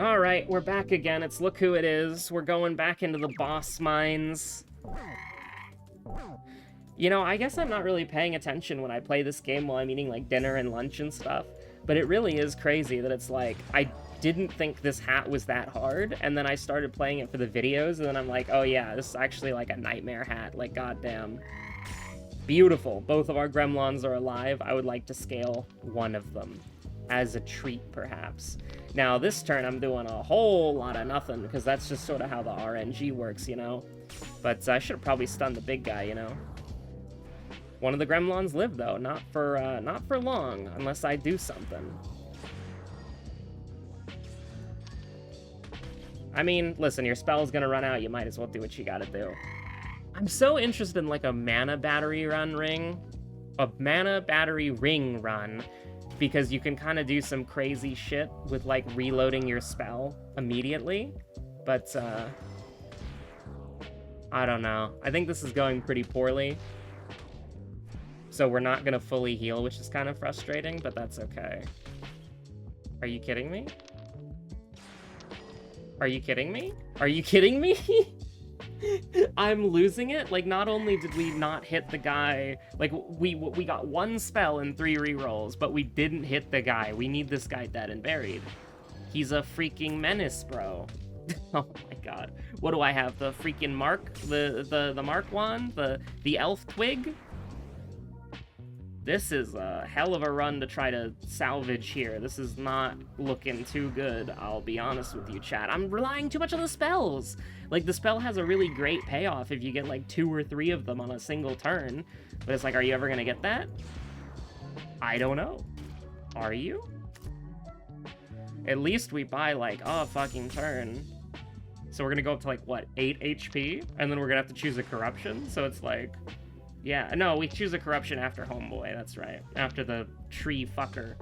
Alright, we're back again. It's Look Who It Is. We're going back into the boss mines. You know, I guess I'm not really paying attention when I play this game while I'm eating, like, dinner and lunch and stuff. But it really is crazy that it's like, I didn't think this hat was that hard, and then I started playing it for the videos, and then I'm like, oh yeah, this is actually like a nightmare hat. Like, goddamn. Beautiful. Both of our gremlins are alive. I would like to scale one of them. As a treat, perhaps. Now, this turn, I'm doing a whole lot of nothing, because that's just sort of how the RNG works, you know? But I should have probably stunned the big guy, you know? One of the gremlins live, though. Not for long, unless I do something. I mean, listen, your spell's gonna run out, you might as well do what you gotta do. I'm so interested in, like, a mana battery ring, because you can kind of do some crazy shit with, like, reloading your spell immediately, but, I don't know. I think this is going pretty poorly, so we're not gonna fully heal, which is kind of frustrating, but that's okay. Are you kidding me? Are you kidding me? Are you kidding me? I'm losing it. Like, not only did we not hit the guy, like, we got one spell and 3 rerolls, but we didn't hit the guy. We need this guy dead and buried. He's a freaking menace, bro. Oh my god. What do I have? The freaking mark? The mark wand? The elf twig? This is a hell of a run to try to salvage here. This is not looking too good, I'll be honest with you, chat. I'm relying too much on the spells. Like, the spell has a really great payoff if you get, like, 2 or 3 of them on a single turn. But it's like, are you ever gonna get that? I don't know. Are you? At least we buy, like, a fucking turn. So we're gonna go up to, like, what, 8 HP? And then we're gonna have to choose a corruption? So it's like... Yeah, no, we choose a corruption after Homeboy, that's right. After the tree fucker.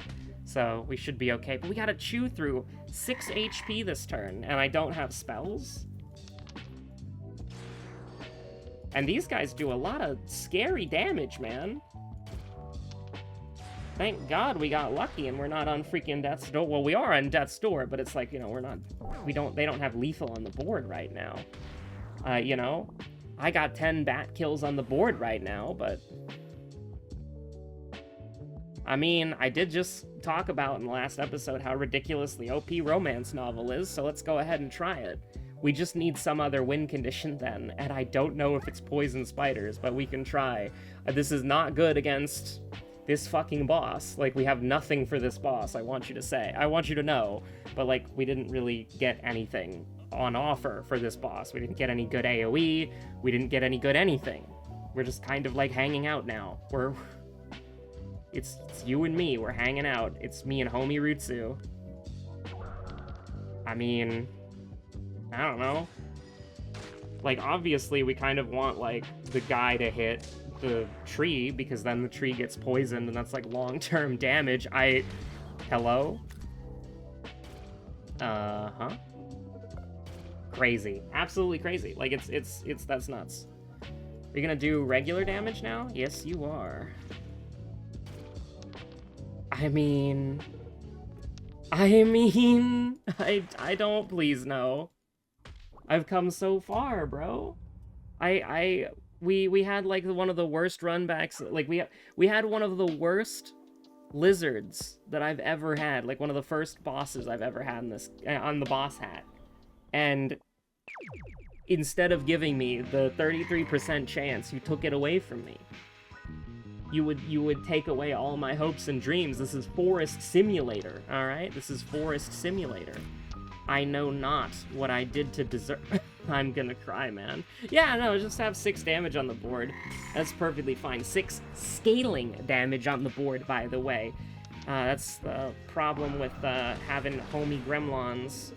So we should be okay. But we gotta chew through 6 HP this turn, and I don't have spells. And these guys do a lot of scary damage, man. Thank God we got lucky and we're not on freaking Death's Door. Well, we are on Death's Door, but it's like, you know, they don't have lethal on the board right now. You know? I got 10 bat kills on the board right now, but... I mean, I did just talk about in the last episode how ridiculously OP romance novel is, so let's go ahead and try it. We just need some other win condition then, and I don't know if it's poison spiders, but we can try. This is not good against this fucking boss. Like, we have nothing for this boss, I want you to say. I want you to know, but, like, we didn't really get anything on offer for this boss. We didn't get any good AoE, we didn't get any good anything. We're just kind of like hanging out now. It's you and me, we're hanging out. It's me and homie Rutsu. I mean, I don't know. Like, obviously we kind of want, like, the guy to hit the tree, because then the tree gets poisoned and that's like long-term damage. Hello? Uh-huh. Crazy. Absolutely crazy. Like, that's nuts. Are you gonna do regular damage now? Yes, you are. I mean, I don't, please, no. I've come so far, bro. We had, like, one of the worst runbacks, like, we had one of the worst lizards that I've ever had, like, one of the first bosses I've ever had in this, on the boss hat. And instead of giving me the 33% chance, you took it away from me. You would take away all my hopes and dreams. This is Forest Simulator, alright? This is Forest Simulator. I know not what I did to deserve... I'm gonna cry, man. Yeah, no, just have 6 damage on the board. That's perfectly fine. 6 scaling damage on the board, by the way. That's the problem with having homie gremlins.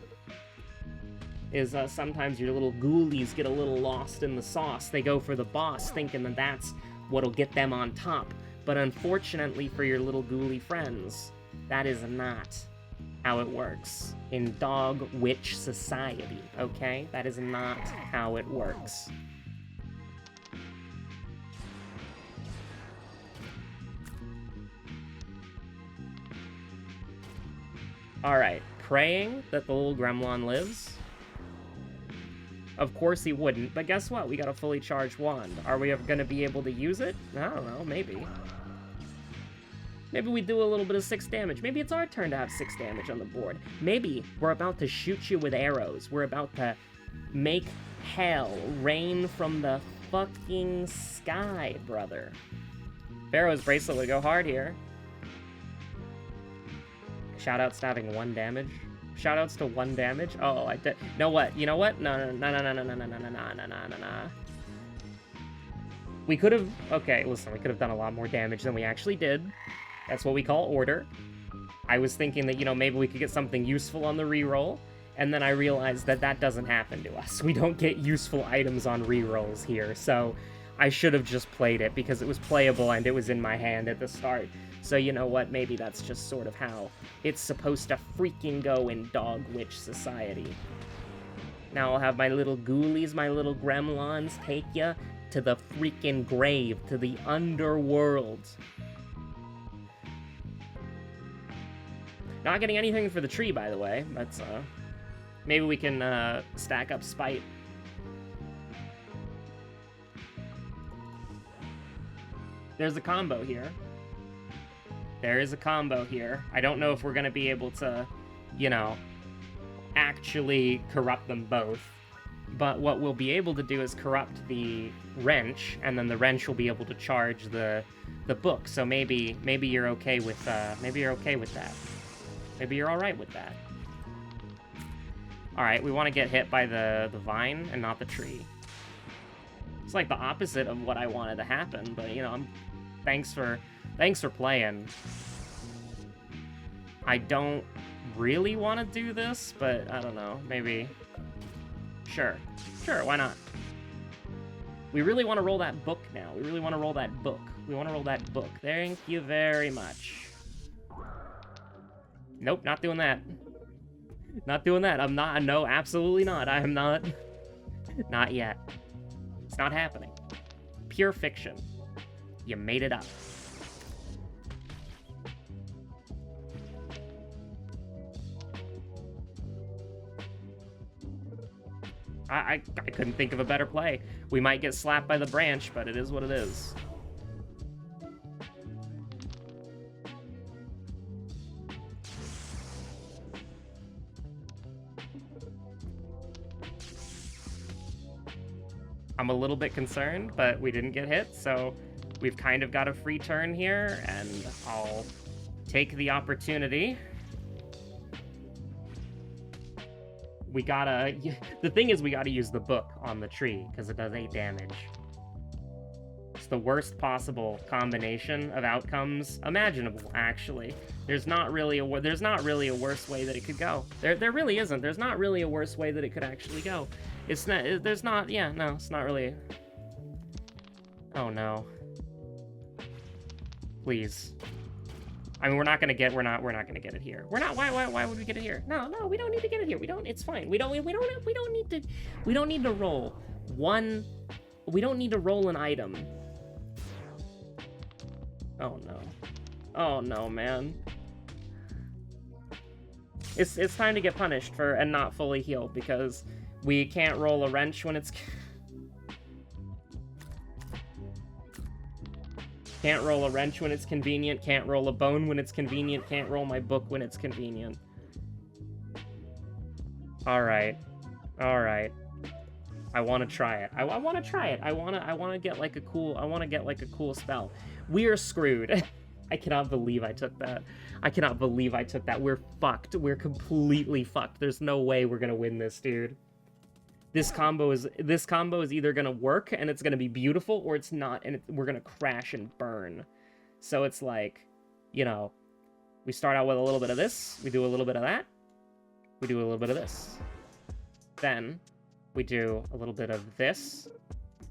Is sometimes your little ghoulies get a little lost in the sauce. They go for the boss thinking that that's what'll get them on top. But unfortunately for your little ghoulie friends, that is not how it works in Dog Witch Society, okay? That is not how it works. Alright, praying that the little gremlin lives. Of course he wouldn't, but guess what? We got a fully charged wand. Are we ever going to be able to use it? I don't know, maybe. Maybe we do a little bit of 6 damage. Maybe it's our turn to have 6 damage on the board. Maybe we're about to shoot you with arrows. We're about to make hell rain from the fucking sky, brother. Pharaoh's Bracelet would go hard here. Shoutouts to having 1 damage. Shoutouts to 1 damage. Oh, I did. No, what? You know what? No. We could have. Okay, listen. We could have done a lot more damage than we actually did. That's what we call order. I was thinking that, you know, maybe we could get something useful on the reroll, and then I realized that that doesn't happen to us. We don't get useful items on rerolls here, so I should have just played it because it was playable and it was in my hand at the start. So you know what, maybe that's just sort of how it's supposed to freaking go in Dog Witch Society. Now I'll have my little ghoulies, my little gremlins take ya to the freaking grave, to the underworld. Not getting anything for the tree, by the way. That's, maybe we can, stack up Spite. There's a combo here. There is a combo here. I don't know if we're gonna be able to, you know, actually corrupt them both. But what we'll be able to do is corrupt the wrench, and then the wrench will be able to charge the book. So maybe you're okay with that. Maybe you're all right with that. All right, we want to get hit by the vine and not the tree. It's like the opposite of what I wanted to happen, but you know, thanks for playing. I don't really want to do this, but I don't know, maybe. Sure, why not? We really want to roll that book now. We want to roll that book. Thank you very much. Nope, not doing that. I'm not, no, absolutely not. I am not. Not yet. It's not happening. Pure fiction. You made it up. I couldn't think of a better play. We might get slapped by the branch, but it is what it is. I'm a little bit concerned, but we didn't get hit, so we've kind of got a free turn here, and I'll take the opportunity. The thing is we gotta use the book on the tree, because it does 8 damage. It's the worst possible combination of outcomes imaginable, actually. There's not really a worse way that it could go. There really isn't. There's not really a worse way that it could actually go. It's not really. Oh no. Please. I mean, we're not gonna get it here. Why would we get it here? No, we don't need to get it here. It's fine. We don't need to roll one. We don't need to roll an item. Oh no. Oh no, man. It's time to get punished and not fully heal, because we can't roll a wrench when it's... Can't roll a wrench when it's convenient, can't roll a bone when it's convenient, can't roll my book when it's convenient. Alright. I want to try it. I want to get like a cool spell. We are screwed. I cannot believe I took that. We're fucked. We're completely fucked. There's no way we're gonna win this, dude. This combo is either gonna work and it's gonna be beautiful, or it's not, and we're gonna crash and burn. So it's like, you know, we start out with a little bit of this, we do a little bit of that, we do a little bit of this. Then we do a little bit of this.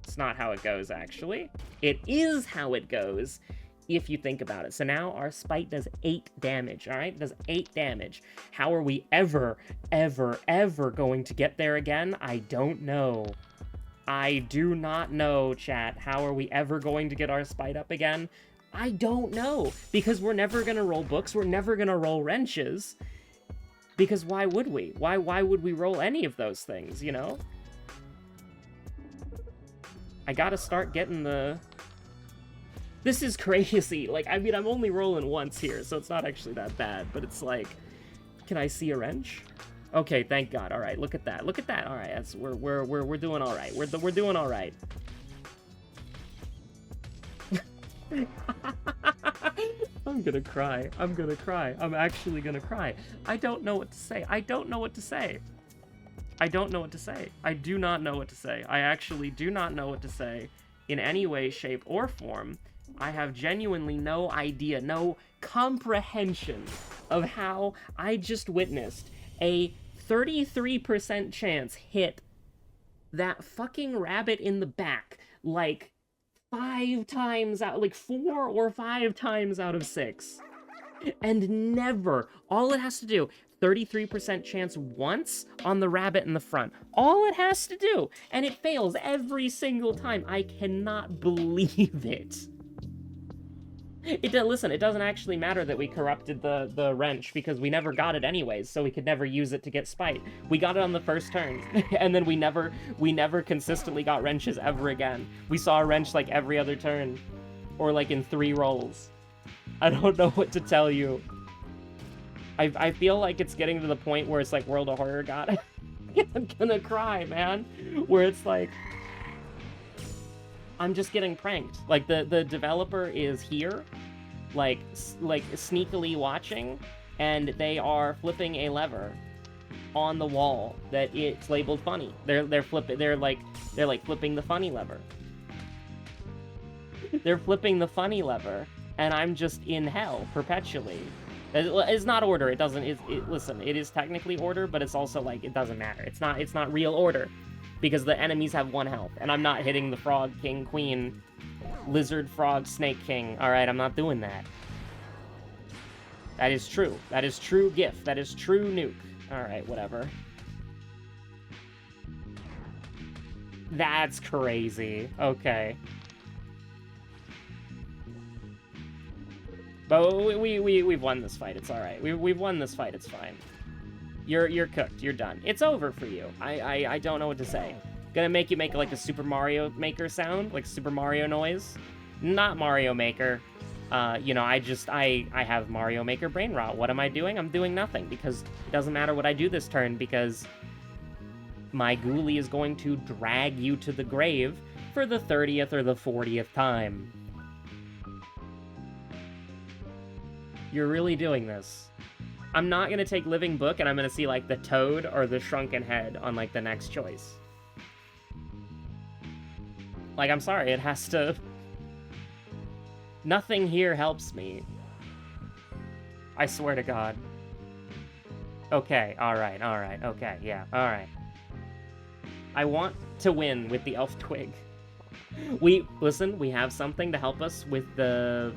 It's not how it goes, actually. It is how it goes, if you think about it. So now our Spite does 8 damage, all right? It does 8 damage. How are we ever going to get there again? I don't know. I do not know, chat. How are we ever going to get our Spite up again? I don't know, because we're never going to roll books. We're never going to roll wrenches. Because why would we? Why would we roll any of those things, you know? I gotta start getting the... This is crazy. Like, I mean, I'm only rolling once here, so it's not actually that bad. But it's like, can I see a wrench? Okay, thank God. All right, look at that. Look at that. All right, that's, we're doing all right. We're doing all right. I'm gonna cry. I'm gonna cry. I'm actually gonna cry. I don't know what to say. I don't know what to say. I don't know what to say. I do not know what to say. I actually do not know what to say in any way, shape, or form. I have genuinely no idea, no comprehension of how I just witnessed a 33% chance hit that fucking rabbit in the back, like 5 times out, like 4 or 5 times out of 6. And never, all it has to do, 33% chance once on the rabbit in the front. All it has to do, and it fails every single time. I cannot believe it. Listen, it doesn't actually matter that we corrupted the wrench, because we never got it anyways, so we could never use it to get spite. We got it on the first turn, and then we never consistently got wrenches ever again. We saw a wrench like every other turn, or like in 3 rolls. I don't know what to tell you. I feel like it's getting to the point where it's like World of Horror God. I'm gonna cry, man. Where it's like, I'm just getting pranked. Like, the developer is here, like sneakily watching, and they are flipping a lever on the wall that it's labeled funny. They're flipping the funny lever. They're flipping the funny lever, and I'm just in hell perpetually. It's not order. It doesn't. Listen, it is technically order, but it's also like it doesn't matter. It's not real order, because the enemies have 1 health, and I'm not hitting the frog king, queen, lizard, frog, snake king. All right, I'm not doing that. That is true. That is true gift. That is true nuke. All right, whatever. That's crazy. Okay. But we've won this fight. It's all right. We've won this fight. It's fine. You're cooked. You're done. It's over for you. I don't know what to say. Gonna make you make like a Super Mario Maker sound, like Super Mario noise. Not Mario Maker. You know, I have Mario Maker brain rot. What am I doing? I'm doing nothing, because it doesn't matter what I do this turn, because my ghoulie is going to drag you to the grave for the 30th or the 40th time. You're really doing this. I'm not gonna take Living Book, and I'm gonna see, like, the Toad or the Shrunken Head on, like, the next choice. Like, I'm sorry, it has to... Nothing here helps me. I swear to God. Okay, alright, okay, yeah, alright. I want to win with the Elf Twig. Listen, we have something to help us with the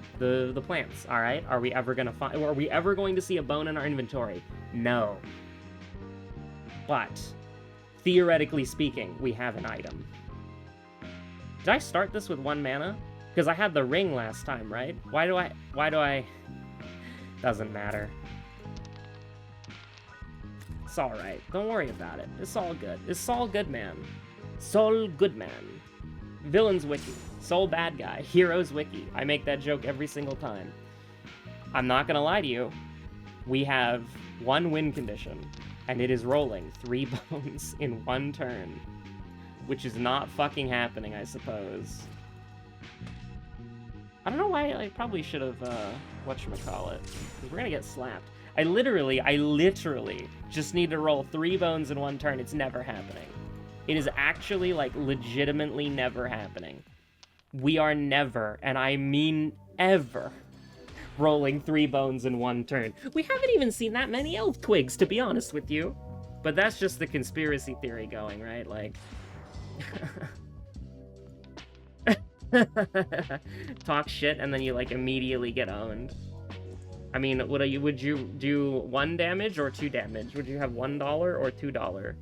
plants, all right? Are we ever going to see a bone in our inventory? No. But, theoretically speaking, we have an item. Did I start this with 1 mana? Because I had the ring last time, right? Why do I... Doesn't matter. It's alright. Don't worry about it. It's all good. It's all good, man. Soul good, man. Villains wiki. Soul bad guy. Heroes wiki. I make that joke every single time. I'm not gonna lie to you. We have 1 win condition, and it is rolling 3 bones in 1 turn. Which is not fucking happening, I suppose. I don't know why I probably should have, whatchamacallit. Because we're gonna get slapped. I literally just need to roll 3 bones in 1 turn. It's never happening. It is actually, like, legitimately never happening. We are never, and I mean ever, rolling 3 bones in 1 turn. We haven't even seen that many elf twigs, to be honest with you. But that's just the conspiracy theory going, right? Like... Talk shit, and then you, like, immediately get owned. I mean, would you do 1 damage or 2 damage? Would you have $1 or $2?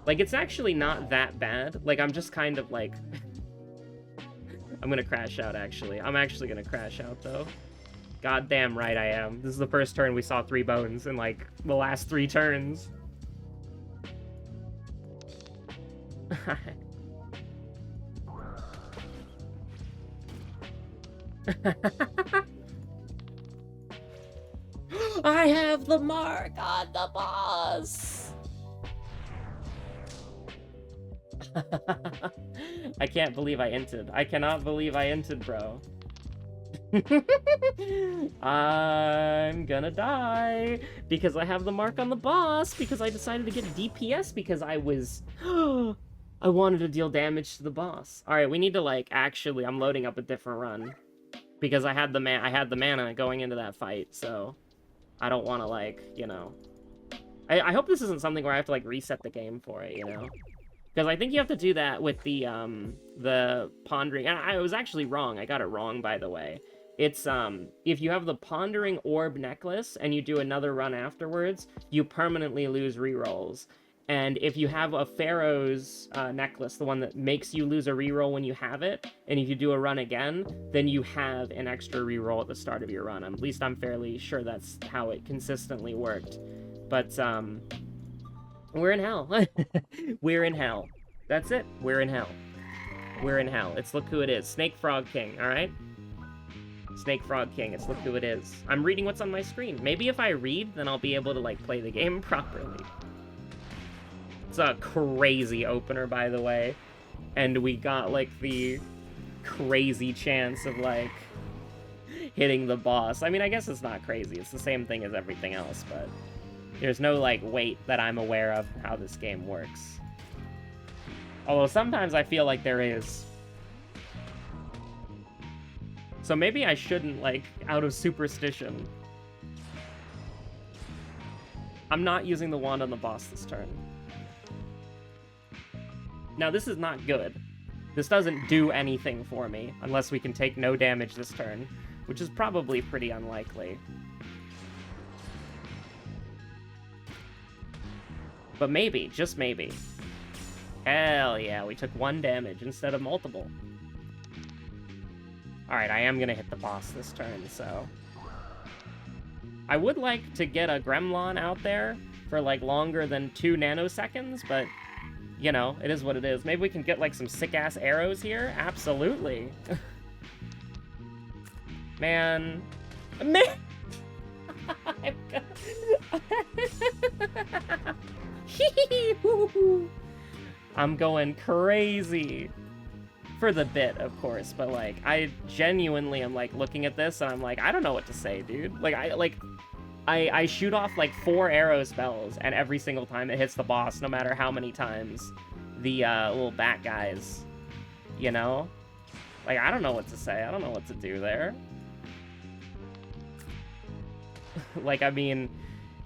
Like, it's actually not that bad. Like, I'm just kind of, like... I'm gonna crash out, actually. I'm actually gonna crash out, though. Goddamn right I am. This is the first turn we saw 3 bones in, like, the last 3 turns. I have the mark on the boss! I can't believe I inted. I cannot believe I inted, bro. I'm gonna die because I have the mark on the boss, because I decided to get DPS because I was... I wanted to deal damage to the boss. Alright, we need to, like, actually... I'm loading up a different run. Because I had the mana going into that fight, so... I don't want to, like, you know... I hope this isn't something where I have to, like, reset the game for it, you know? Because I think you have to do that with the pondering... And I was actually wrong. I got it wrong, by the way. It's, if you have the pondering orb necklace and you do another run afterwards, you permanently lose rerolls. And if you have a Pharaoh's necklace, the one that makes you lose a reroll when you have it, and if you do a run again, then you have an extra reroll at the start of your run. At least I'm fairly sure that's how it consistently worked. But, we're in hell. We're in hell. That's it. We're in hell. We're in hell. It's Look Who It Is. Snake Frog King, alright? Snake Frog King, it's Look Who It Is. I'm reading what's on my screen. Maybe if I read, then I'll be able to, like, play the game properly. It's a crazy opener, by the way. And we got, like, the crazy chance of, like, hitting the boss. I mean, I guess it's not crazy. It's the same thing as everything else, but there's no, like, weight that I'm aware of how this game works. Although sometimes I feel like there is. So maybe I shouldn't, like, out of superstition. I'm not using the wand on the boss this turn. Now, this is not good. This doesn't do anything for me, unless we can take no damage this turn, which is probably pretty unlikely. But maybe, just maybe. Hell yeah, we took 1 damage instead of multiple. Alright, I am gonna hit the boss this turn, so... I would like to get a Gremlin out there for, like, longer than 2 nanoseconds, but, you know, it is what it is. Maybe we can get, like, some sick-ass arrows here? Absolutely. Man. I'm going crazy. For the bit, of course, but, like, I genuinely am, like, looking at this, and I'm like, I don't know what to say, dude. Like, I shoot off, like, 4 arrow spells, and every single time it hits the boss, no matter how many times the, little bat guys, you know? Like, I don't know what to say. I don't know what to do there. Like, I mean,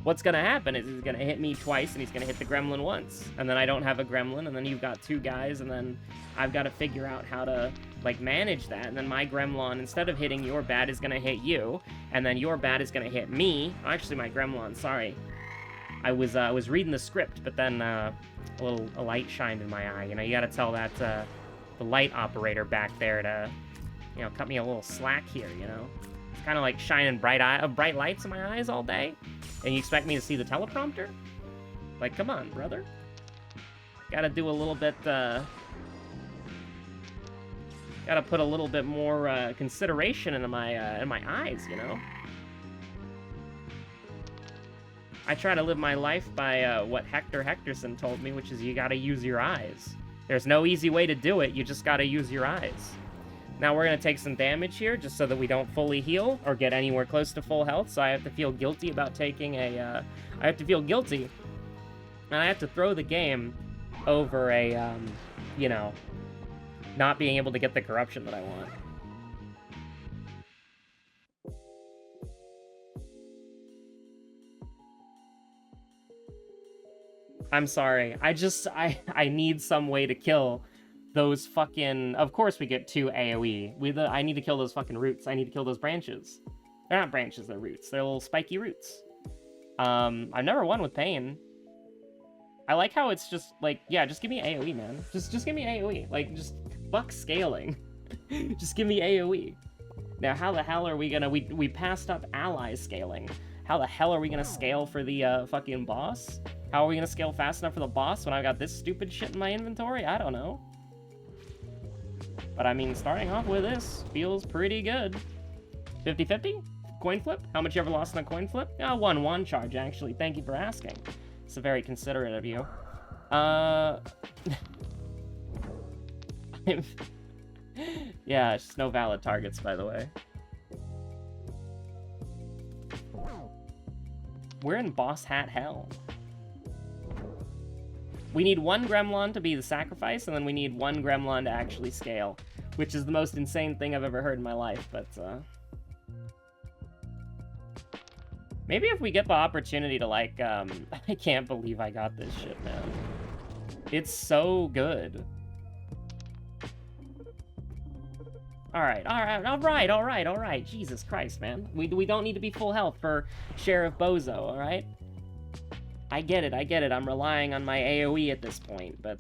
what's gonna happen is he's gonna hit me twice, and he's gonna hit the gremlin once. And then I don't have a gremlin, and then you've got 2 guys, and then I've got to figure out how to, like, manage that. And then my gremlin, instead of hitting your bat, is gonna hit you. And then your bat is gonna hit me. Actually, my gremlin, sorry. I was reading the script, but then, a light shined in my eye. You know, you gotta tell that, the light operator back there to, you know, cut me a little slack here, you know? It's kind of like shining bright lights in my eyes all day. And you expect me to see the teleprompter? Like, come on, brother. Gotta do a little bit, gotta put a little bit more, consideration into my eyes, you know? I try to live my life by, what Hector Hectorson told me, which is you gotta use your eyes. There's no easy way to do it, you just gotta use your eyes. Now we're gonna take some damage here, just so that we don't fully heal, or get anywhere close to full health, so I have to feel guilty about taking a, I have to feel guilty, and I have to throw the game over a, you know, not being able to get the corruption that I want. I'm sorry, I need some way to kill those fucking... Of course we get 2 AoE. I need to kill those fucking roots. I need to kill those branches. They're not branches, they're roots. They're little spiky roots. I've never won with pain. I like how it's just, like, yeah, just give me AoE, man. Just give me AoE. Like, just fuck scaling. Just give me AoE. Now, how the hell are we gonna... We passed up ally scaling. How the hell are we gonna scale for the fucking boss? How are we gonna scale fast enough for the boss when I've got this stupid shit in my inventory? I don't know. But I mean, starting off with this feels pretty good. 50-50? Coin flip? How much you ever lost on a coin flip? Oh, one charge, actually. Thank you for asking. It's very considerate of you. Yeah, it's just no valid targets, by the way. We're in boss hat hell. We need one gremlin to be the sacrifice, and then we need one gremlin to actually scale, which is the most insane thing I've ever heard in my life, but, maybe if we get the opportunity to, like, I can't believe I got this shit, man. It's so good. Alright. Jesus Christ, man. We don't need to be full health for Sheriff Bozo, alright? I get it. I'm relying on my AoE at this point, but,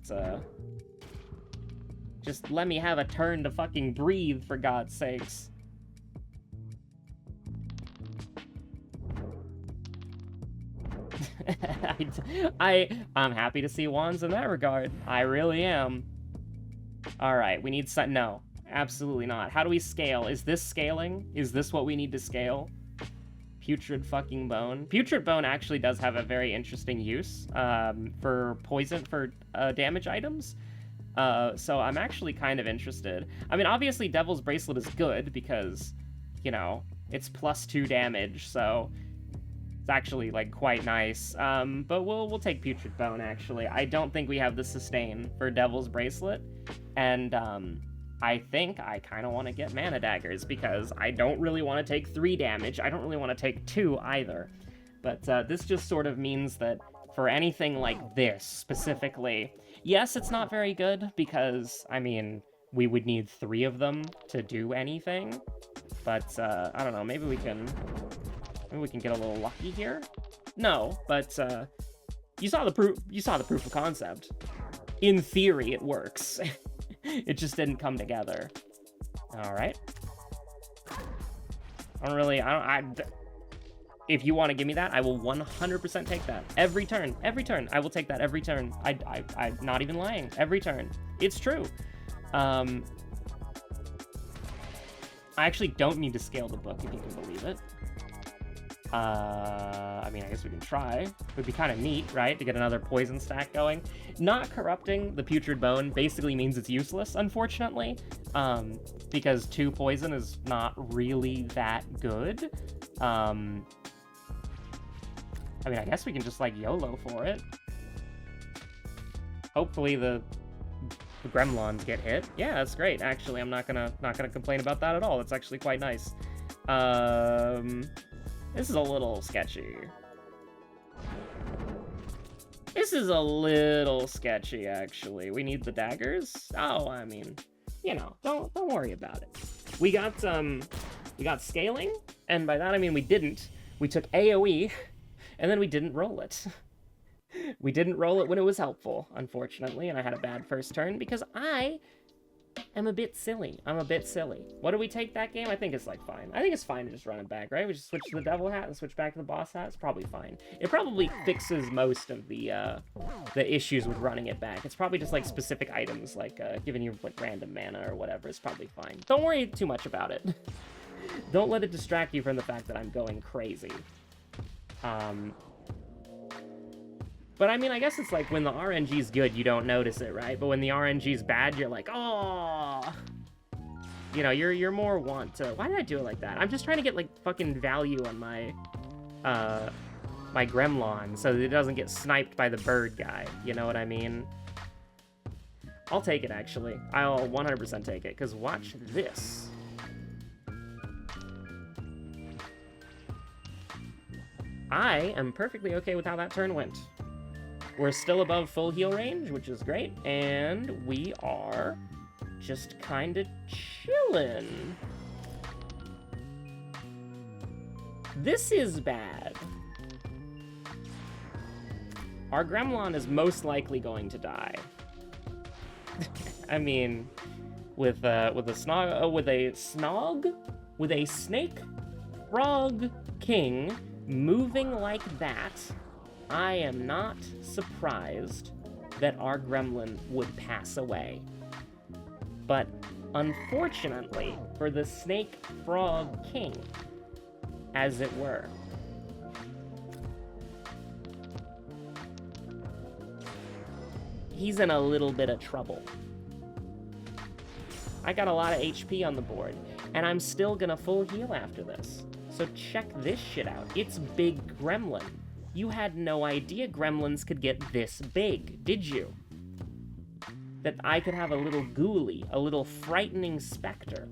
just let me have a turn to fucking breathe, for God's sakes. I'm happy to see wands in that regard. I really am. Alright, we need some... No, absolutely not. How do we scale? Is this scaling? Is this what we need to scale? Putrid fucking bone. Putrid bone actually does have a very interesting use for poison, for damage items. So I'm actually kind of interested. I mean, obviously Devil's Bracelet is good because, you know, it's +2 damage, so it's actually, like, quite nice. But we'll take Putrid Bone, actually. I don't think we have the sustain for Devil's Bracelet, and I think I kind of want to get Mana Daggers, because I don't really want to take 3 damage. I don't really want to take 2 either. But this just sort of means that for anything like this, specifically, yes, it's not very good, because, I mean, we would need 3 of them to do anything. But, I don't know, maybe we can get a little lucky here? No, but, you saw the proof of concept. In theory, it works. It just didn't come together. Alright. If you want to give me that, I will 100% take that. Every turn. I will take that every turn. I'm not even lying. Every turn. It's true. I actually don't need to scale the book, if you can believe it. I mean, I guess we can try. It would be kind of neat, right, to get another poison stack going. Not corrupting the Putrid Bone basically means it's useless, unfortunately, because 2 poison is not really that good. I mean, I guess we can just, like, YOLO for it. Hopefully the gremlins get hit. Yeah, that's great. Actually, I'm not gonna complain about that at all. That's actually quite nice. This is a little sketchy. Actually. We need the daggers. Oh, I mean, you know, don't worry about it. We got scaling, and by that I mean we didn't. We took AoE, and then we didn't roll it. We didn't roll it when it was helpful, unfortunately, and I had a bad first turn because I am a bit silly. What do we take that game? I think it's, like, fine. I think it's fine to just run it back, right? We just switch to the devil hat and switch back to the boss hat. It's probably fine. It probably fixes most of the issues with running it back. It's probably just, like, specific items, like, giving you, like, random mana or whatever. It's probably fine. Don't worry too much about it. Don't let it distract you from the fact that I'm going crazy. But I mean, I guess it's like when the RNG's good, you don't notice it, right? But when the RNG's bad, you're like, oh, you know, you're more want to. Why did I do it like that? I'm just trying to get, like, fucking value on my my gremlin so that it doesn't get sniped by the bird guy. You know what I mean? I'll take it, actually. I'll 100% take it, because watch this. I am perfectly okay with how that turn went. We're still above full heal range, which is great, and we are just kind of chilling. This is bad. Our gremlin is most likely going to die. I mean, with a snog, with a snake frog king moving like that, I am not surprised that our gremlin would pass away. But unfortunately for the snake frog king, as it were, he's in a little bit of trouble. I got a lot of HP on the board, and I'm still gonna full heal after this. So check this shit out. It's Big Gremlin. You had no idea gremlins could get this big, did you? That I could have a little ghoulie, a little frightening specter,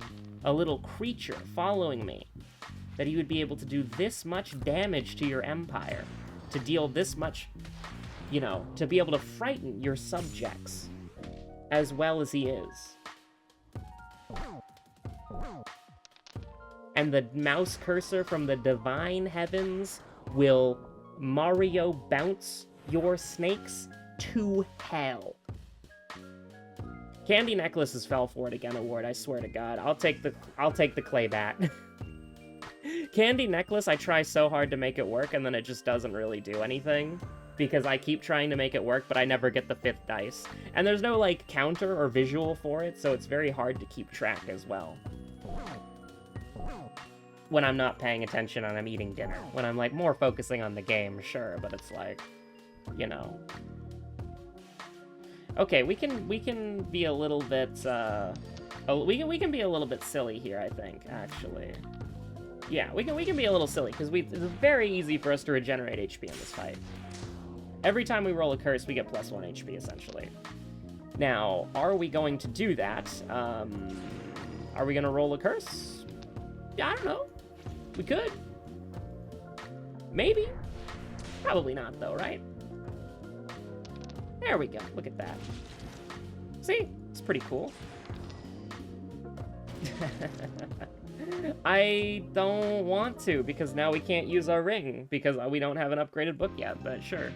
a little creature following me, that he would be able to do this much damage to your empire, to deal this much, you know, to be able to frighten your subjects as well as he is. And the mouse cursor from the divine heavens will Mario bounce your snakes to hell. Candy Necklace's Fell For It Again award, I swear to God. I'll take the clay bat. Candy Necklace, I try so hard to make it work, and then it just doesn't really do anything. Because I keep trying to make it work, but I never get the 5th dice. And there's no, like, counter or visual for it, so it's very hard to keep track as well. When I'm not paying attention and I'm eating dinner. When I'm, like, more focusing on the game, sure, but it's like, you know. Okay, we can be a little bit, we can be a little bit silly here, I think, actually. Yeah, we can be a little silly, because it's very easy for us to regenerate HP in this fight. Every time we roll a curse, we get +1 HP, essentially. Now, are we going to do that? Are we going to roll a curse? Yeah, I don't know. We could. Maybe. Probably not, though, right? There we go. Look at that. See? It's pretty cool. I don't want to, because now we can't use our ring, because we don't have an upgraded book yet, but sure.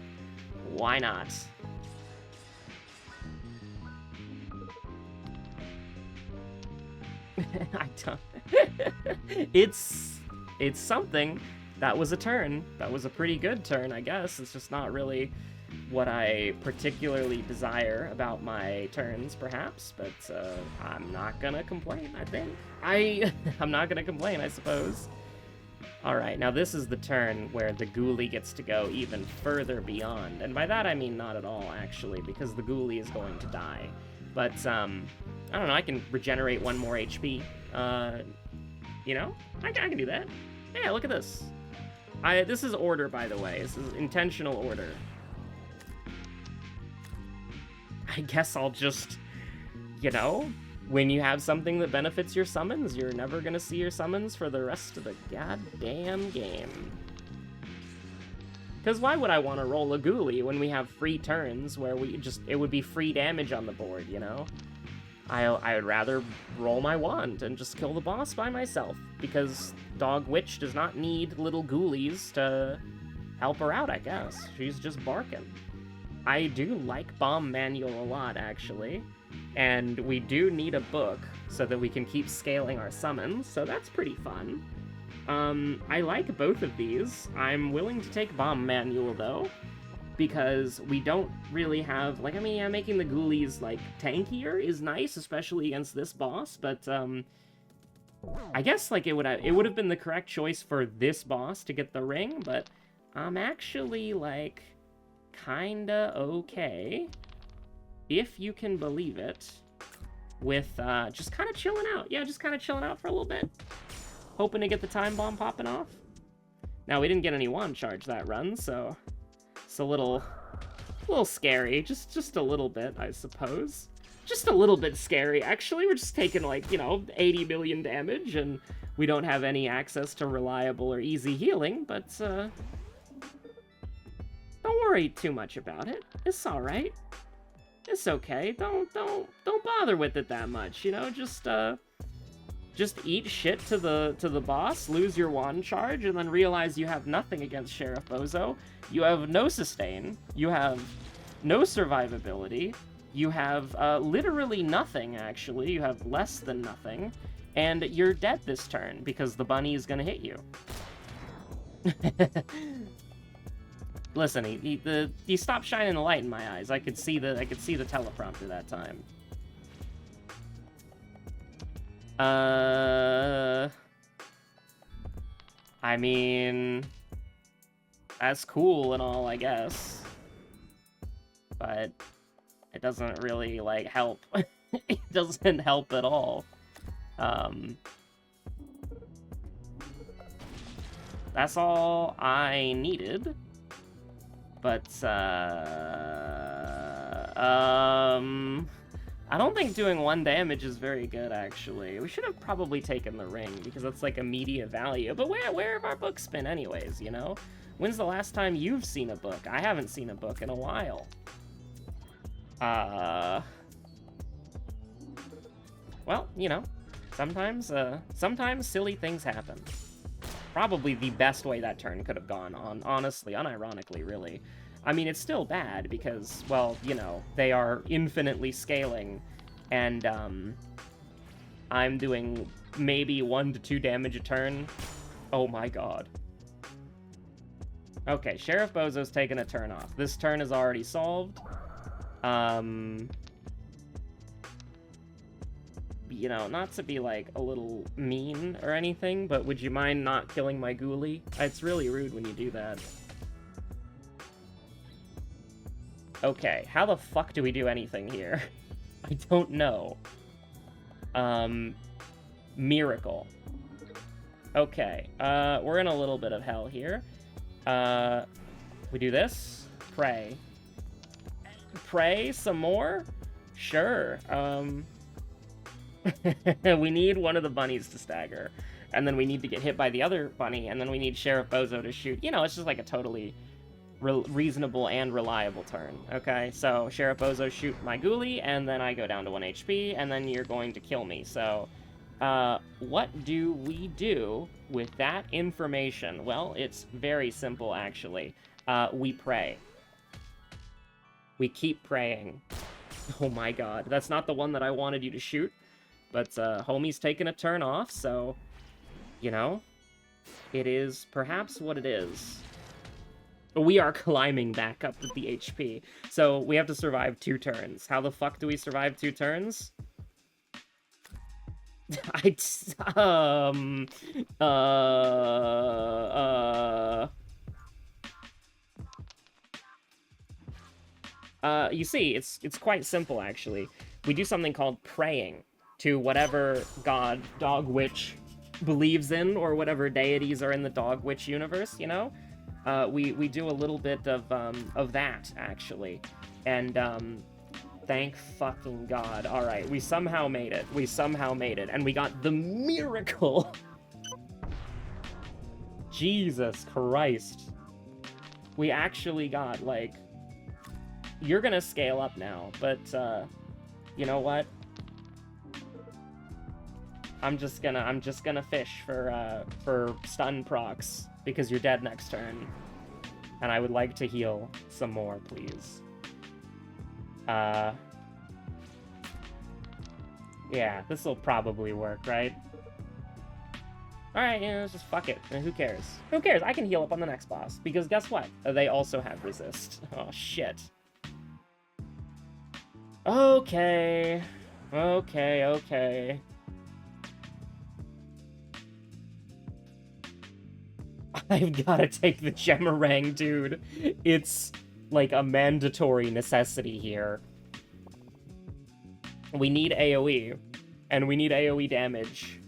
Why not? I don't... It's something. That was a turn. That was a pretty good turn, I guess. It's just not really what I particularly desire about my turns, perhaps, but I'm not gonna complain, I think. I'm not gonna complain, I suppose. Alright, now this is the turn where the ghoulie gets to go even further beyond, and by that I mean not at all, actually, because the ghoulie is going to die. But, I don't know, I can regenerate 1 more HP. You know? I can do that. Yeah, look at this. This is order, by the way. This is intentional order. I guess I'll just, you know, when you have something that benefits your summons, you're never gonna see your summons for the rest of the goddamn game. Because why would I want to roll a ghoulie when we have free turns where it would be free damage on the board, you know? I would rather roll my wand and just kill the boss by myself, because Dog Witch does not need little ghoulies to help her out, I guess. She's just barking. I do like Bomb Manual a lot, actually, and we do need a book so that we can keep scaling our summons, so that's pretty fun. I like both of these. I'm willing to take Bomb Manual, though, because we don't really have, like, I mean, yeah, making the ghoulies, like, tankier is nice, especially against this boss, but, I guess, like, it would have been the correct choice for this boss to get the ring, but I'm actually, like, kinda okay, if you can believe it, with, just kind of chilling out. Yeah, just kind of chilling out for a little bit. Hoping to get the time bomb popping off. Now, we didn't get any wand charge that run, so it's a little scary. Just a little bit, I suppose. Just a little bit scary, actually. We're just taking, like, you know, 80 million damage, and we don't have any access to reliable or easy healing, but, don't worry too much about it. It's alright. It's okay. Don't bother with it that much, you know? Just eat shit to the boss, lose your wand charge, and then realize you have nothing against Sheriff Bozo. You have no sustain. You have no survivability. You have literally nothing, actually. You have less than nothing. And you're dead this turn, because the bunny is gonna hit you. Listen, he stopped shining the light in my eyes. I could see the teleprompter that time. I mean, that's cool and all, I guess. But it doesn't really, like, help. It doesn't help at all. That's all I needed. But, I don't think doing 1 damage is very good, actually. We should have probably taken the ring, because that's, like, immediate value. But where have our books been anyways, you know? When's the last time you've seen a book? I haven't seen a book in a while. Well, you know, sometimes silly things happen. Probably the best way that turn could have gone, honestly, unironically, really. I mean, it's still bad because, well, you know, they are infinitely scaling, and, I'm doing maybe 1 to 2 damage a turn. Oh my god. Okay, Sheriff Bozo's taking a turn off. This turn is already solved. You know, not to be, like, a little mean or anything, but would you mind not killing my ghoulie? It's really rude when you do that. Okay, how the fuck do we do anything here? I don't know. Miracle. Okay, we're in a little bit of hell here. We do this. Pray. Pray some more? Sure, we need one of the bunnies to stagger. And then we need to get hit by the other bunny, and then we need Sheriff Bozo to shoot. You know, it's just like a totally reasonable and reliable turn, okay? So, Sheriff Bozo, shoot my ghoulie, and then I go down to 1 HP, and then you're going to kill me. So, what do we do with that information? Well, it's very simple, actually. We pray. We keep praying. Oh my god, that's not the one that I wanted you to shoot. But, homie's taking a turn off, so, you know, it is perhaps what it is. We are climbing back up with the HP, so we have to survive 2 turns. How the fuck do we survive 2 turns? You see, it's quite simple, actually. We do something called praying to whatever god Dog Witch believes in, or whatever deities are in the Dog Witch universe, you know? We do a little bit of that, actually. And, thank fucking god. Alright, we somehow made it. We somehow made it. And we got the miracle! Jesus Christ. We actually got, like... You're gonna scale up now, but, you know what? I'm just gonna fish for stun procs, because you're dead next turn. And I would like to heal some more, please. Yeah, this'll probably work, right? Alright, yeah, just fuck it. Who cares? Who cares? I can heal up on the next boss, because guess what? They also have resist. Oh, shit. Okay. Okay. I've gotta take the Gemarang, dude. It's, like, a mandatory necessity here. We need AoE, and we need AoE damage.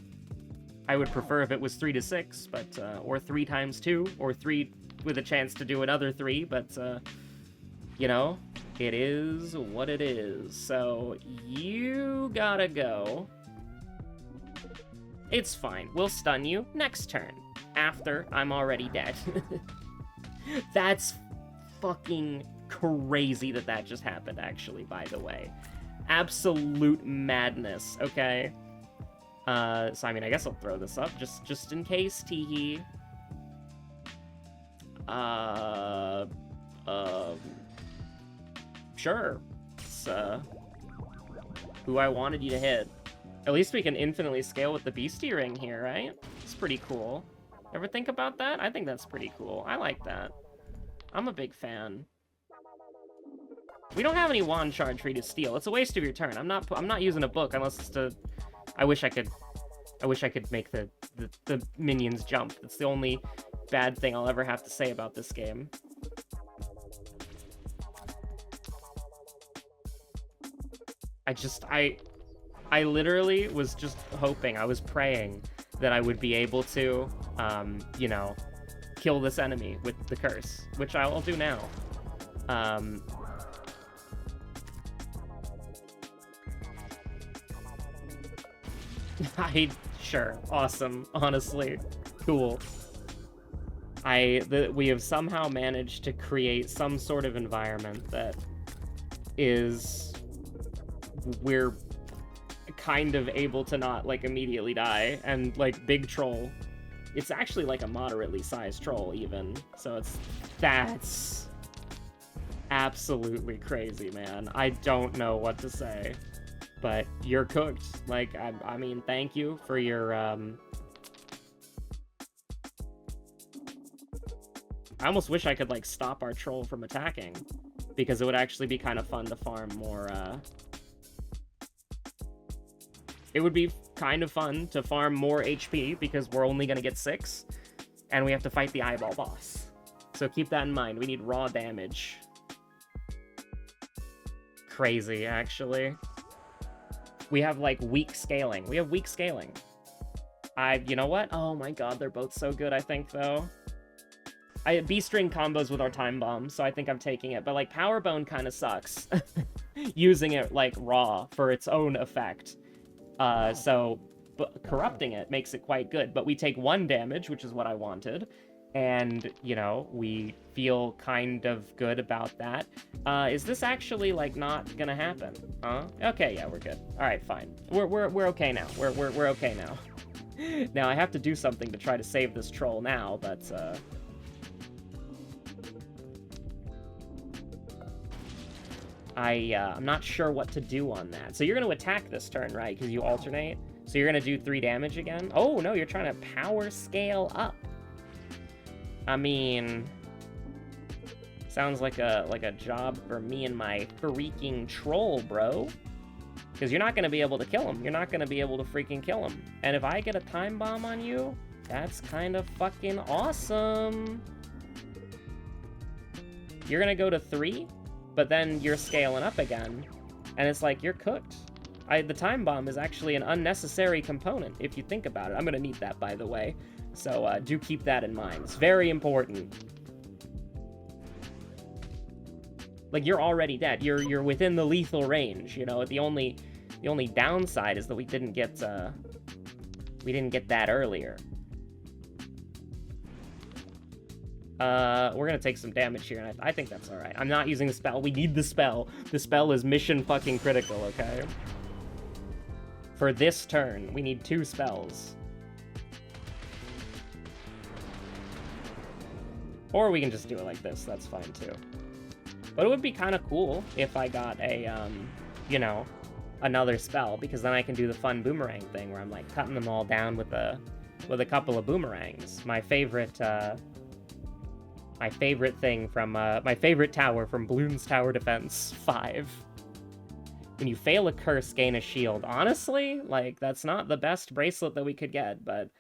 I would prefer if it was 3 to 6, but, or 3 times 2, or 3 with a chance to do another 3, but, you know, it is what it is. So, you gotta go. It's fine. We'll stun you next turn, after I'm already dead. That's fucking crazy that just happened, actually, by the way. Absolute madness, okay? So, I mean, I guess I'll throw this up, just in case, teehee. Sure. It's, who I wanted you to hit. At least we can infinitely scale with the beastie ring here, right? It's pretty cool. Ever think about that? I think that's pretty cool. I like that. I'm a big fan. We don't have any wand charge for you to steal. It's a waste of your turn. I'm not using a book unless it's to... I wish I could make the minions jump. It's the only bad thing I'll ever have to say about this game. I literally was just hoping, I was praying that I would be able to, you know, kill this enemy with the curse, which I'll do now. Sure, awesome, honestly, cool. We have somehow managed to create some sort of environment that is... we're kind of able to not, like, immediately die, and, like, big troll. It's actually, like, a moderately sized troll, even, so that's absolutely crazy, man. I don't know what to say, but you're cooked. Like, I mean, thank you for your, I almost wish I could, like, stop our troll from attacking, because it would actually be kind of fun to farm more, it would be kind of fun to farm more HP, because we're only gonna get 6, and we have to fight the eyeball boss. So keep that in mind. We need raw damage. Crazy, actually. We have, like, weak scaling. We have weak scaling. You know what? Oh my god, they're both so good, I think, though. B-string combos with our time bomb, so I think I'm taking it. But, like, Power Bone kind of sucks. Using it, like, raw for its own effect. But corrupting it makes it quite good. But we take 1 damage, which is what I wanted. And, you know, we feel kind of good about that. Is this actually, like, not gonna happen? Huh? Okay, yeah, we're good. Alright, fine. We're okay now. We're okay now. Now, I have to do something to try to save this troll now, but, I'm not sure what to do on that. So you're going to attack this turn, right? Because you alternate. So you're going to do 3 damage again? Oh, no, you're trying to power scale up. I mean... sounds like a job for me and my freaking troll, bro. Because you're not going to be able to kill him. You're not going to be able to freaking kill him. And if I get a time bomb on you, that's kind of fucking awesome. You're going to go to 3? But then you're scaling up again, and it's like, you're cooked. The time bomb is actually an unnecessary component, if you think about it. I'm gonna need that, by the way, so do keep that in mind. It's very important. Like, you're already dead. You're within the lethal range, you know? The only downside is that we didn't get that earlier. We're gonna take some damage here, and I think that's alright. I'm not using the spell. We need the spell. The spell is mission fucking critical, okay? For this turn, we need 2 spells. Or we can just do it like this. That's fine, too. But it would be kind of cool if I got a, you know, another spell, because then I can do the fun boomerang thing, where I'm, like, cutting them all down with a couple of boomerangs. My favorite thing from, my favorite tower from Bloons Tower Defense 5. When you fail a curse, gain a shield. Honestly, like, that's not the best bracelet that we could get, but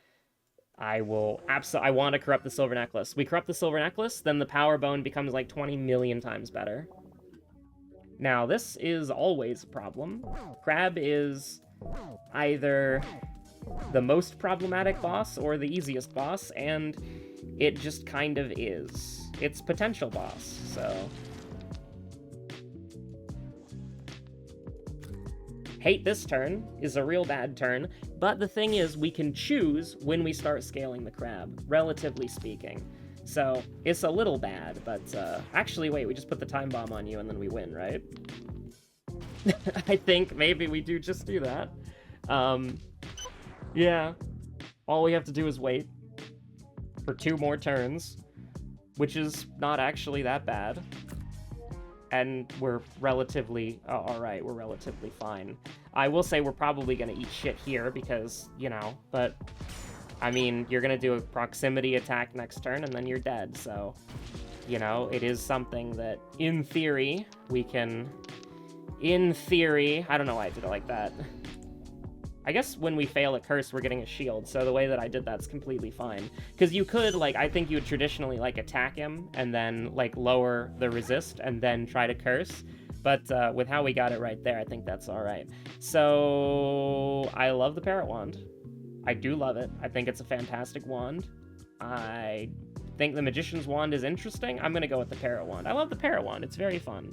I want to corrupt the silver necklace. We corrupt the silver necklace, then the power bone becomes like 20 million times better. Now, this is always a problem. Crab is either the most problematic boss or the easiest boss, and it just kind of is. It's potential boss, so... Hate this turn is a real bad turn, but the thing is, we can choose when we start scaling the crab, relatively speaking. So, it's a little bad, but, actually, wait, we just put the time bomb on you and then we win, right? I think maybe we do just do that. Yeah. All we have to do is wait for 2 more turns, which is not actually that bad. And we're relatively... alright, we're relatively fine. I will say we're probably going to eat shit here because, you know, but, I mean, you're going to do a proximity attack next turn and then you're dead, so, you know, it is something that, in theory, we can... In theory... I don't know why I did it like that. I guess when we fail a curse, we're getting a shield, so the way that I did that's completely fine. Because you could, like, I think you would traditionally, like, attack him, and then, like, lower the resist, and then try to curse. But with how we got it right there, I think that's alright. So, I love the Parrot Wand. I do love it. I think it's a fantastic wand. I think the Magician's Wand is interesting. I'm gonna go with the Parrot Wand. I love the Parrot Wand. It's very fun.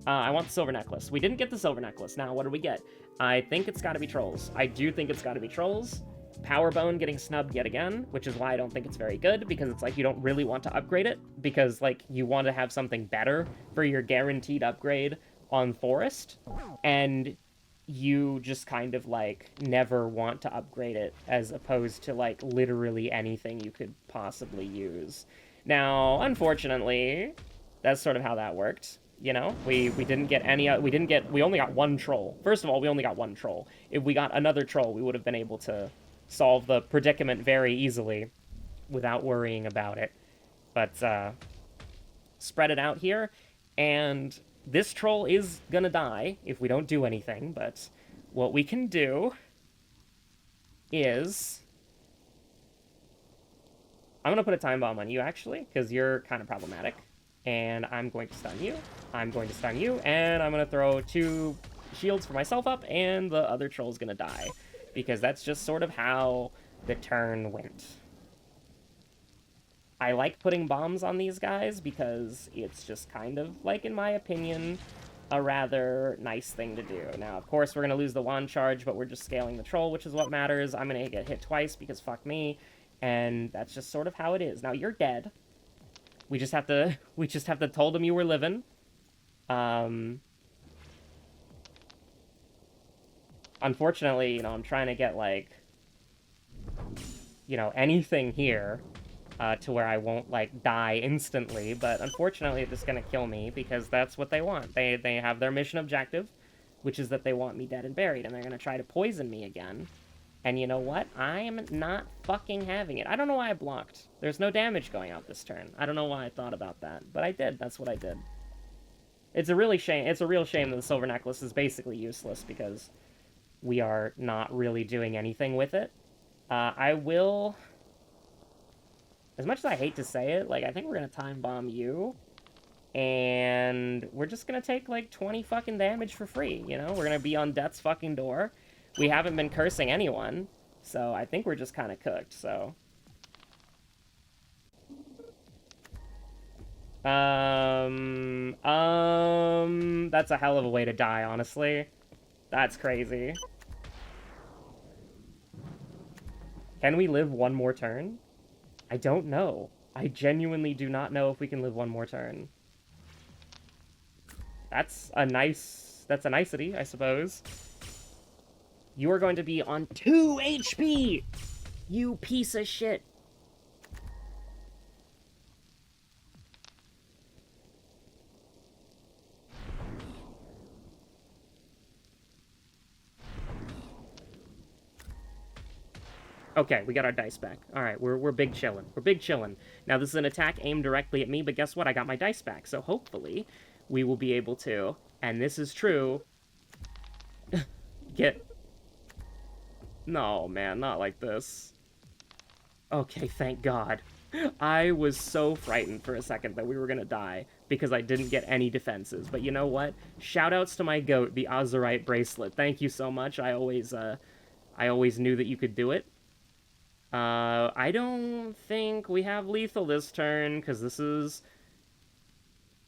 I want the Silver Necklace. We didn't get the Silver Necklace. Now, what do we get? I think it's gotta be Trolls. I do think it's gotta be Trolls. Power Bone getting snubbed yet again, which is why I don't think it's very good, because it's like you don't really want to upgrade it, because, like, you want to have something better for your guaranteed upgrade on Forest, and you just kind of, like, never want to upgrade it, as opposed to, like, literally anything you could possibly use. Now, unfortunately, that's sort of how that worked. You know, we didn't get any, we only got one troll. First of all, we only got one troll. If we got another troll, we would have been able to solve the predicament very easily without worrying about it. But, spread it out here, and this troll is gonna die if we don't do anything, but what we can do is... I'm gonna put a time bomb on you, actually, because you're kind of problematic. And I'm going to stun you, I'm going to stun you, and I'm going to throw 2 shields for myself up, and the other troll's going to die. Because that's just sort of how the turn went. I like putting bombs on these guys, because it's just kind of, like, in my opinion, a rather nice thing to do. Now, of course, we're going to lose the wand charge, but we're just scaling the troll, which is what matters. I'm going to get hit twice, because fuck me, and that's just sort of how it is. Now, you're dead. We just have to told them you were living. Unfortunately, you know, I'm trying to get, like, you know, anything here, to where I won't, like, die instantly, but unfortunately it's just gonna kill me, because that's what they want. They have their mission objective, which is that they want me dead and buried, and they're gonna try to poison me again. And you know what? I am not fucking having it. I don't know why I blocked. There's no damage going out this turn. I don't know why I thought about that, but I did. That's what I did. It's a real shame that the Silver Necklace is basically useless, because we are not really doing anything with it. I will... As much as I hate to say it, like, I think we're gonna time bomb you, and we're just gonna take, like, 20 fucking damage for free, you know? We're gonna be on death's fucking door. We haven't been cursing anyone, so I think we're just kind of cooked, so... That's a hell of a way to die, honestly. That's crazy. Can we live one more turn? I don't know. I genuinely do not know if we can live one more turn. That's a nicety, I suppose. You are going to be on 2 HP! You piece of shit. Okay, we got our dice back. Alright, we're big chillin'. We're big chillin'. Now, this is an attack aimed directly at me, but guess what? I got my dice back, so hopefully we will be able to, and this is true, get... No, man, not like this. Okay, thank God. I was so frightened for a second that we were gonna die because I didn't get any defenses. But you know what? Shoutouts to my goat, the Azurite Bracelet. Thank you so much. I always knew that you could do it. I don't think we have lethal this turn, because this is...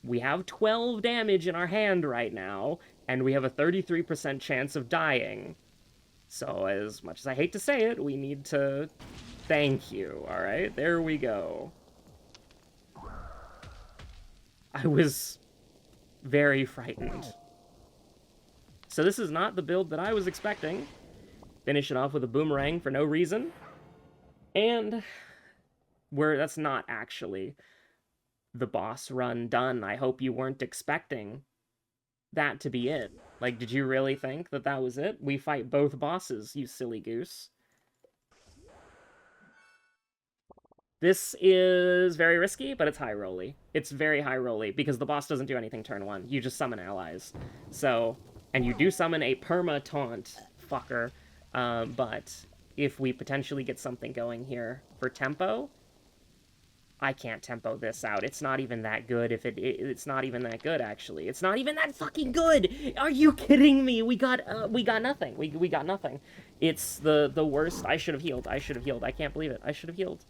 We have 12 damage in our hand right now, and we have a 33% chance of dying. So, as much as I hate to say it, we need to thank you, alright? There we go. I was very frightened. So this is not the build that I was expecting. Finish it off with a boomerang for no reason. And that's not actually the boss run done. I hope you weren't expecting that to be it. Like, did you really think that that was it? We fight both bosses, you silly goose. This is very risky, but it's high rolly. It's very high rolly, because the boss doesn't do anything turn 1. You just summon allies. So, and you do summon a perma-taunt, fucker. But if we potentially get something going here for tempo, I can't tempo this out. It's not even that good. If it's not even that good, actually. It's not even that fucking good. Are you kidding me? We got nothing. We got nothing. It's the worst. I should have healed. I should have healed. I can't believe it. I should have healed.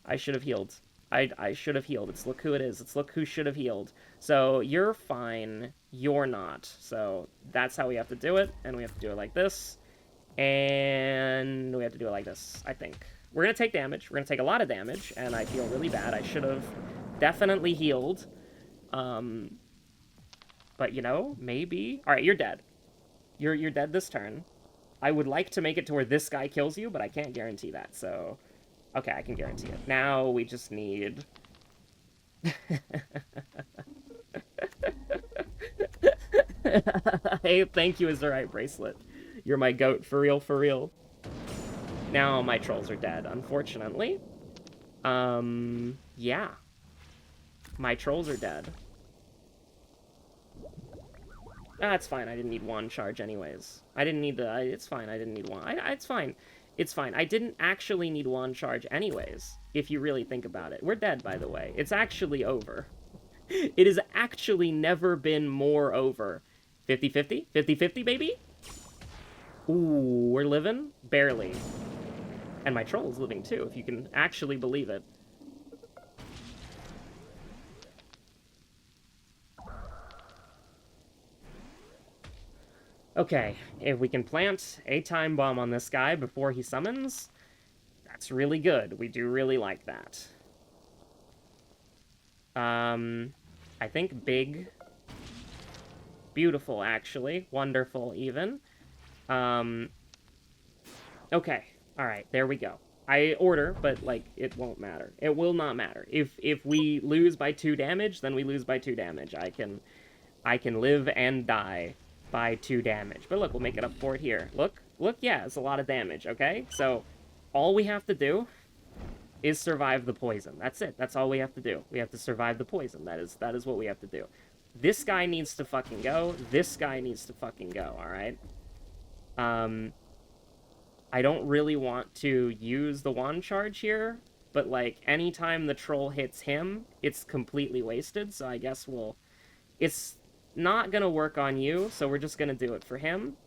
I should have healed. I should have healed. It's look who it is. It's look who should have healed. So you're fine. You're not. So that's how we have to do it. And we have to do it like this. And we have to do it like this, I think. We're going to take damage. We're going to take a lot of damage, and I feel really bad. I should have definitely healed. But, you know, maybe... Alright, you're dead. You're dead this turn. I would like to make it to where this guy kills you, but I can't guarantee that, so... Okay, I can guarantee it. Now we just need... Hey, thank you, Azurite Bracelet. You're my goat, for real, for real. Now my trolls are dead, unfortunately. Yeah. My trolls are dead. That's fine, I didn't need one charge anyways. I didn't need the... it's fine, I didn't need one. It's fine. It's fine. I didn't actually need one charge anyways, if you really think about it. We're dead, by the way. It's actually over. It has actually never been more over. 50-50? 50-50, baby? Ooh, we're living? Barely. And my troll's living too, if you can actually believe it. Okay, if we can plant a time bomb on this guy before he summons, that's really good. We do really like that. I think big. Beautiful, actually. Wonderful, even. Okay. Alright, there we go. I order, but, like, it won't matter. It will not matter. If we lose by 2 damage, then we lose by 2 damage. I can live and die by 2 damage. But look, we'll make it up for it here. Look, yeah, it's a lot of damage, okay? So, all we have to do is survive the poison. That's it. That's all we have to do. We have to survive the poison. That is what we have to do. This guy needs to fucking go. This guy needs to fucking go, alright? I don't really want to use the wand charge here, but, like, anytime the troll hits him, it's completely wasted, so I guess we'll... It's not gonna work on you, so we're just gonna do it for him.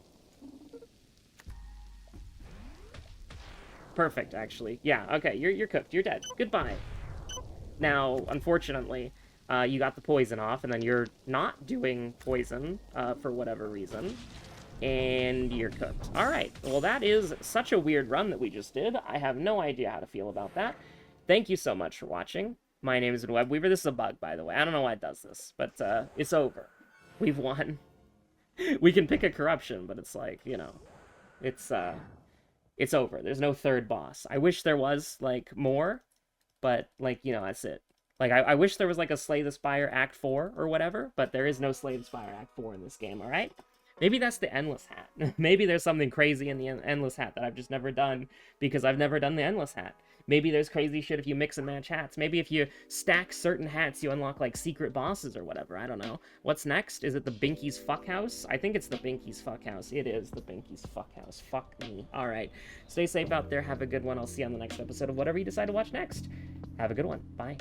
Perfect, actually. Yeah, okay, you're cooked. You're dead. Goodbye. Now, unfortunately, you got the poison off, and then you're not doing poison, for whatever reason. And you're cooked. Alright, well that is such a weird run that we just did. I have no idea how to feel about that. Thank you so much for watching. My name is Webweaver. This is a bug, by the way. I don't know why it does this, but it's over. We've won. We can pick a corruption, but it's like, you know, it's over. There's no third boss. I wish there was, like, more, but, like, you know, that's it. Like, I wish there was, like, a Slay the Spire Act 4 or whatever, but there is no Slay the Spire Act 4 in this game, alright? Maybe that's the Endless Hat. Maybe there's something crazy in the Endless Hat that I've just never done because I've never done the Endless Hat. Maybe there's crazy shit if you mix and match hats. Maybe if you stack certain hats, you unlock, like, secret bosses or whatever. I don't know. What's next? Is it the Binky's Fuckhouse? I think it's the Binky's Fuckhouse. It is the Binky's Fuckhouse. Fuck me. Alright. Stay safe out there. Have a good one. I'll see you on the next episode of whatever you decide to watch next. Have a good one. Bye.